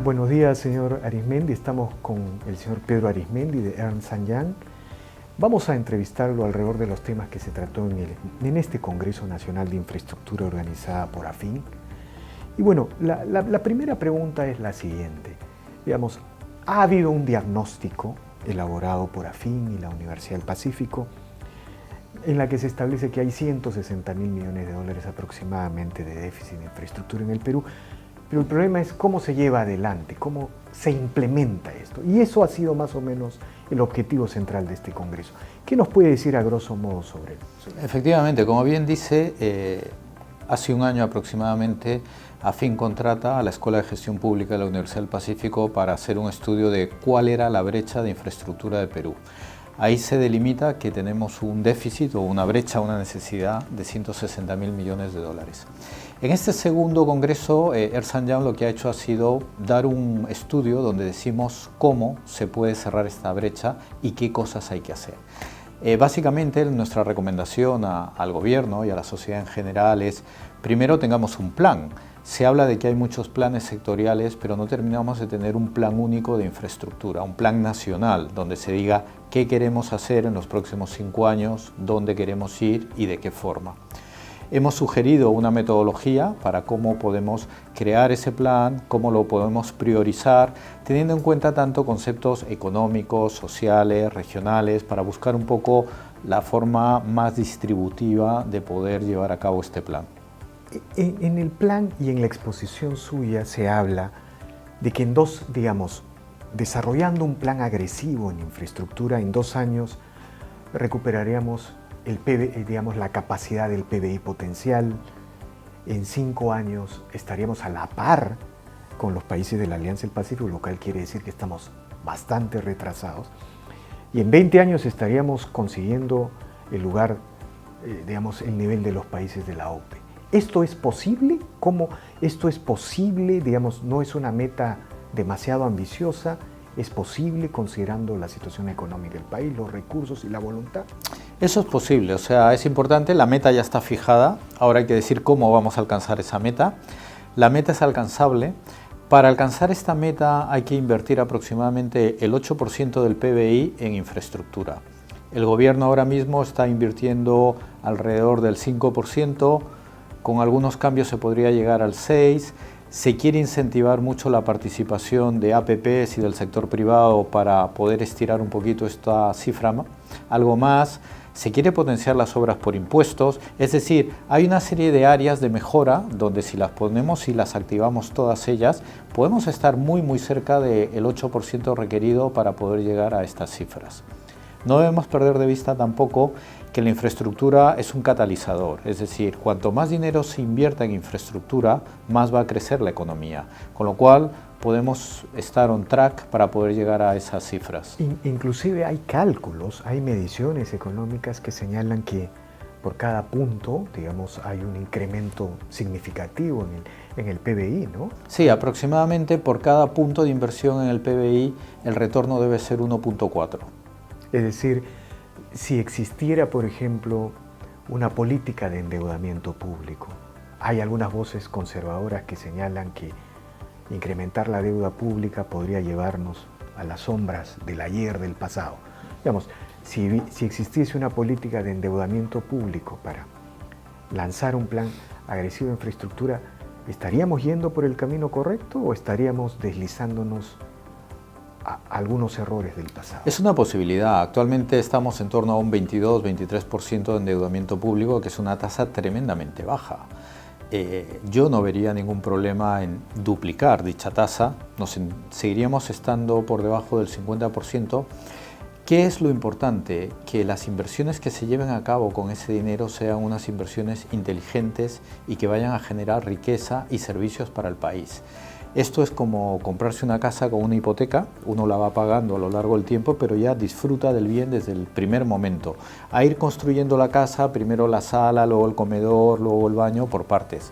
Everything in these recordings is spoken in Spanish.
Buenos días, señor Arizmendi. Estamos con el señor Pedro Arizmendi de Ernst & Young. Vamos a entrevistarlo alrededor de los temas que se trató en este Congreso Nacional de Infraestructura organizada por AFIN. Y bueno, la primera pregunta es la siguiente. Digamos, ¿ha habido un diagnóstico elaborado por AFIN y la Universidad del Pacífico en la que se establece que hay 160.000 millones de dólares aproximadamente de déficit de infraestructura en el Perú? Pero el problema es cómo se lleva adelante, cómo se implementa esto. Y eso ha sido más o menos el objetivo central de este Congreso. ¿Qué nos puede decir a grosso modo sobre eso? Efectivamente, como bien dice, hace un año aproximadamente AFIN contrata a la Escuela de Gestión Pública de la Universidad del Pacífico para hacer un estudio de cuál era la brecha de infraestructura de Perú. Ahí se delimita que tenemos un déficit o una brecha, una necesidad de 160.000 millones de dólares. En este segundo congreso, Ernst & Young lo que ha hecho ha sido dar un estudio donde decimos cómo se puede cerrar esta brecha y qué cosas hay que hacer. Básicamente, nuestra recomendación al gobierno y a la sociedad en general es, primero tengamos un plan. Se habla de que hay muchos planes sectoriales, pero no terminamos de tener un plan único de infraestructura, un plan nacional, donde se diga qué queremos hacer en los próximos 5 años, dónde queremos ir y de qué forma. Hemos sugerido una metodología para cómo podemos crear ese plan, cómo lo podemos priorizar, teniendo en cuenta tanto conceptos económicos, sociales, regionales, para buscar un poco la forma más distributiva de poder llevar a cabo este plan. En el plan y en la exposición suya se habla de que desarrollando un plan agresivo en infraestructura, en 2 años recuperaríamos la capacidad del PBI potencial. En 5 años estaríamos a la par con los países de la Alianza del Pacífico, lo cual quiere decir que estamos bastante retrasados. Y en 20 años estaríamos consiguiendo el lugar, el nivel de los países de la OPE. ¿Esto es posible? ¿Cómo esto es posible? No es una meta demasiado ambiciosa. ¿Es posible considerando la situación económica del país, los recursos y la voluntad? Eso es posible, o sea, es importante, la meta ya está fijada, ahora hay que decir cómo vamos a alcanzar esa meta. La meta es alcanzable. Para alcanzar esta meta hay que invertir aproximadamente el 8% del PBI en infraestructura. El gobierno ahora mismo está invirtiendo alrededor del 5%, con algunos cambios se podría llegar al 6%. Se quiere incentivar mucho la participación de APPs y del sector privado para poder estirar un poquito esta cifra, algo más. Se quiere potenciar las obras por impuestos, es decir, hay una serie de áreas de mejora donde si las ponemos y las activamos todas ellas, podemos estar muy cerca del 8% requerido para poder llegar a estas cifras. No debemos perder de vista tampoco que la infraestructura es un catalizador, es decir, cuanto más dinero se invierta en infraestructura, más va a crecer la economía, con lo cual podemos estar on track para poder llegar a esas cifras. Inclusive hay cálculos, hay mediciones económicas que señalan que por cada punto, hay un incremento significativo en el PBI, ¿no? Sí, aproximadamente por cada punto de inversión en el PBI, el retorno debe ser 1.4. Es decir, si existiera, por ejemplo, una política de endeudamiento público, hay algunas voces conservadoras que señalan que incrementar la deuda pública podría llevarnos a las sombras del ayer, del pasado. Si existiese una política de endeudamiento público para lanzar un plan agresivo de infraestructura, ¿estaríamos yendo por el camino correcto o estaríamos deslizándonos a algunos errores del pasado? Es una posibilidad. Actualmente estamos en torno a un 22-23% de endeudamiento público, que es una tasa tremendamente baja. Yo no vería ningún problema en duplicar dicha tasa. Seguiríamos estando por debajo del 50%. ¿Qué es lo importante? Que las inversiones que se lleven a cabo con ese dinero sean unas inversiones inteligentes y que vayan a generar riqueza y servicios para el país. Esto es como comprarse una casa con una hipoteca, uno la va pagando a lo largo del tiempo, pero ya disfruta del bien desde el primer momento. A ir construyendo la casa, primero la sala, luego el comedor, luego el baño, por partes.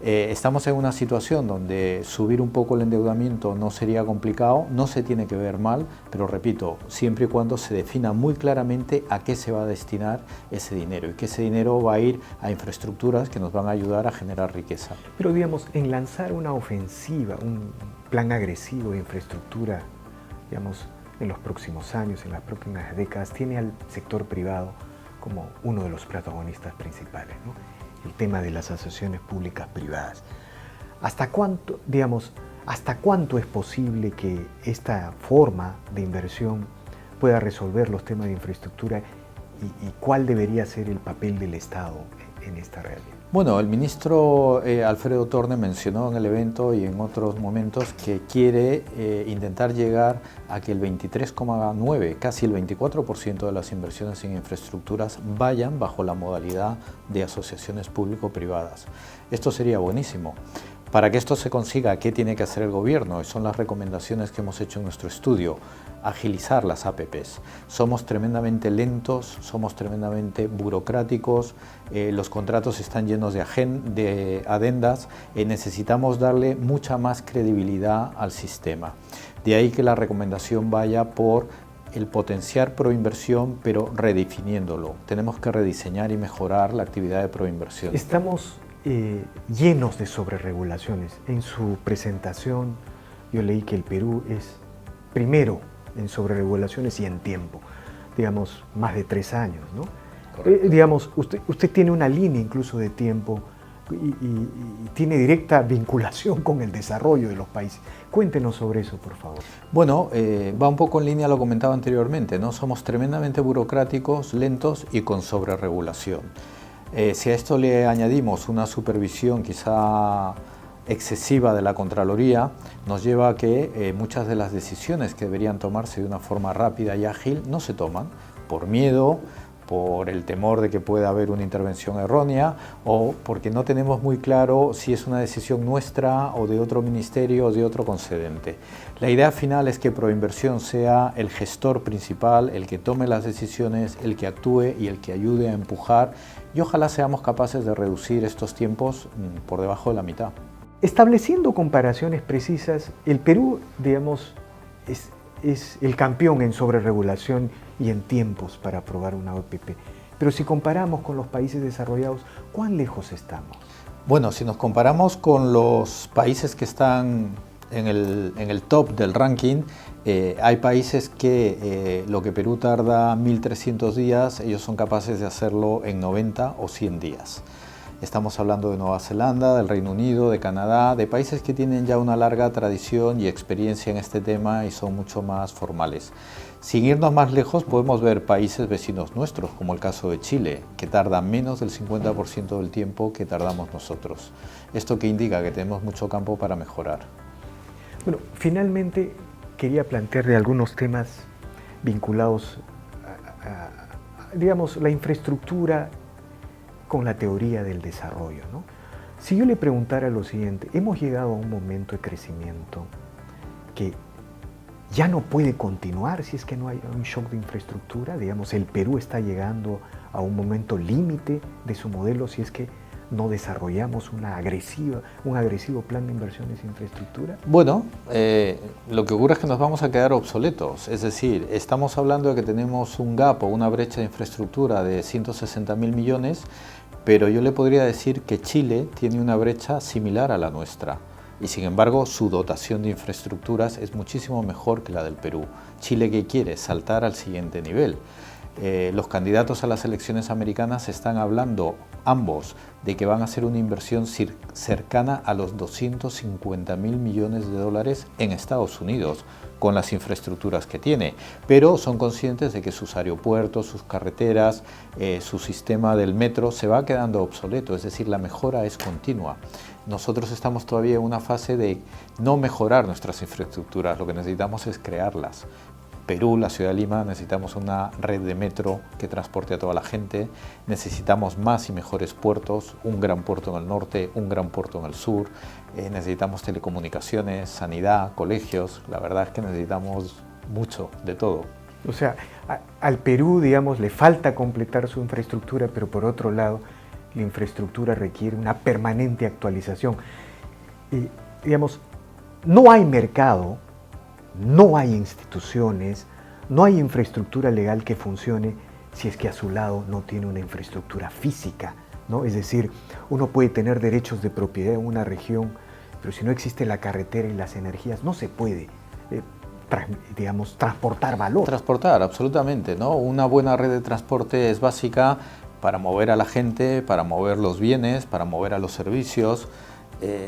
Estamos en una situación donde subir un poco el endeudamiento no sería complicado, no se tiene que ver mal, pero repito, siempre y cuando se defina muy claramente a qué se va a destinar ese dinero y que ese dinero va a ir a infraestructuras que nos van a ayudar a generar riqueza. Pero digamos, en lanzar una ofensiva, un plan agresivo de infraestructura, digamos, en los próximos años, en las próximas décadas, tiene al sector privado como uno de los protagonistas principales, ¿no? El tema de las asociaciones públicas privadas. ¿Hasta cuánto, digamos, hasta cuánto es posible que esta forma de inversión pueda resolver los temas de infraestructura y cuál debería ser el papel del Estado en esta realidad? Bueno, el ministro Alfredo Torne mencionó en el evento y en otros momentos que quiere intentar llegar a que el 23,9, casi el 24% de las inversiones en infraestructuras vayan bajo la modalidad de asociaciones público-privadas. Esto sería buenísimo. Para que esto se consiga, ¿qué tiene que hacer el gobierno? Y son las recomendaciones que hemos hecho en nuestro estudio. Agilizar las APPs. Somos tremendamente lentos, somos tremendamente burocráticos, los contratos están llenos de adendas, necesitamos darle mucha más credibilidad al sistema. De ahí que la recomendación vaya por el potenciar proinversión, pero redefiniéndolo. Tenemos que rediseñar y mejorar la actividad de proinversión. Estamos llenos de sobreregulaciones. En su presentación yo leí que el Perú es primero en sobreregulaciones y en tiempo, digamos, más de 3 años, ¿no? Digamos, usted tiene una línea incluso de tiempo y tiene directa vinculación con el desarrollo de los países. Cuéntenos sobre eso, por favor. Bueno, va un poco en línea, lo comentaba anteriormente, ¿no? Somos tremendamente burocráticos, lentos y con sobreregulación. Si a esto le añadimos una supervisión quizá excesiva de la Contraloría, nos lleva a que muchas de las decisiones que deberían tomarse de una forma rápida y ágil no se toman por miedo, por el temor de que pueda haber una intervención errónea o porque no tenemos muy claro si es una decisión nuestra o de otro ministerio o de otro concedente. La idea final es que Proinversión sea el gestor principal, el que tome las decisiones, el que actúe y el que ayude a empujar, y ojalá seamos capaces de reducir estos tiempos por debajo de la mitad. Estableciendo comparaciones precisas, el Perú, digamos, es el campeón en sobreregulación y en tiempos para aprobar una OPP. Pero si comparamos con los países desarrollados, ¿cuán lejos estamos? Bueno, si nos comparamos con los países que están en el top del ranking, hay países que lo que Perú tarda 1.300 días, ellos son capaces de hacerlo en 90 o 100 días. Estamos hablando de Nueva Zelanda, del Reino Unido, de Canadá, de países que tienen ya una larga tradición y experiencia en este tema y son mucho más formales. Sin irnos más lejos, podemos ver países vecinos nuestros, como el caso de Chile, que tarda menos del 50% del tiempo que tardamos nosotros. ¿Esto qué indica? Que tenemos mucho campo para mejorar. Bueno, finalmente quería plantearle algunos temas vinculados a digamos, la infraestructura con la teoría del desarrollo, ¿no? Si yo le preguntara lo siguiente, hemos llegado a un momento de crecimiento que ya no puede continuar si es que no hay un shock de infraestructura, digamos, el Perú está llegando a un momento límite de su modelo si es que no desarrollamos un agresivo plan de inversiones en infraestructura. Bueno, lo que ocurre es que nos vamos a quedar obsoletos, es decir, estamos hablando de que tenemos un gap o una brecha de infraestructura de 160.000 millones, pero yo le podría decir que Chile tiene una brecha similar a la nuestra y sin embargo su dotación de infraestructuras es muchísimo mejor que la del Perú. Chile, ¿qué quiere? Saltar al siguiente nivel. Los candidatos a las elecciones americanas están hablando ambos de que van a hacer una inversión cercana a los 250.000 millones de dólares en Estados Unidos con las infraestructuras que tiene, pero son conscientes de que sus aeropuertos, sus carreteras, su sistema del metro se va quedando obsoleto, es decir, la mejora es continua. Nosotros estamos todavía en una fase de no mejorar nuestras infraestructuras, lo que necesitamos es crearlas. Perú, la ciudad de Lima, necesitamos una red de metro que transporte a toda la gente, necesitamos más y mejores puertos, un gran puerto en el norte, un gran puerto en el sur, necesitamos telecomunicaciones, sanidad, colegios, la verdad es que necesitamos mucho de todo. O sea, al Perú, digamos, le falta completar su infraestructura, pero por otro lado, la infraestructura requiere una permanente actualización. Digamos, no hay mercado, no hay instituciones, no hay infraestructura legal que funcione si es que a su lado no tiene una infraestructura física, ¿no? Es decir, uno puede tener derechos de propiedad en una región, pero si no existe la carretera y las energías, no se puede, digamos, transportar valor. Transportar, absolutamente, ¿no? Una buena red de transporte es básica para mover a la gente, para mover los bienes, para mover a los servicios.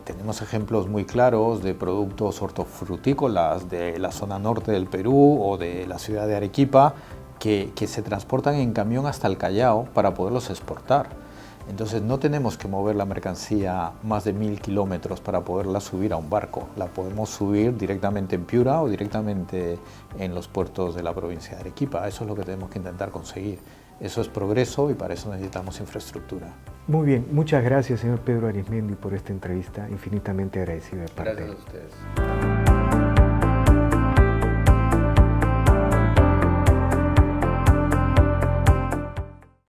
Tenemos ejemplos muy claros de productos hortofrutícolas de la zona norte del Perú o de la ciudad de Arequipa que se transportan en camión hasta el Callao para poderlos exportar. Entonces no tenemos que mover la mercancía más de 1000 kilómetros para poderla subir a un barco. La podemos subir directamente en Piura o directamente en los puertos de la provincia de Arequipa. Eso es lo que tenemos que intentar conseguir. Eso es progreso y para eso necesitamos infraestructura. Muy bien, muchas gracias, señor Pedro Arizmendi, por esta entrevista, infinitamente agradecido de parte. Gracias a ustedes.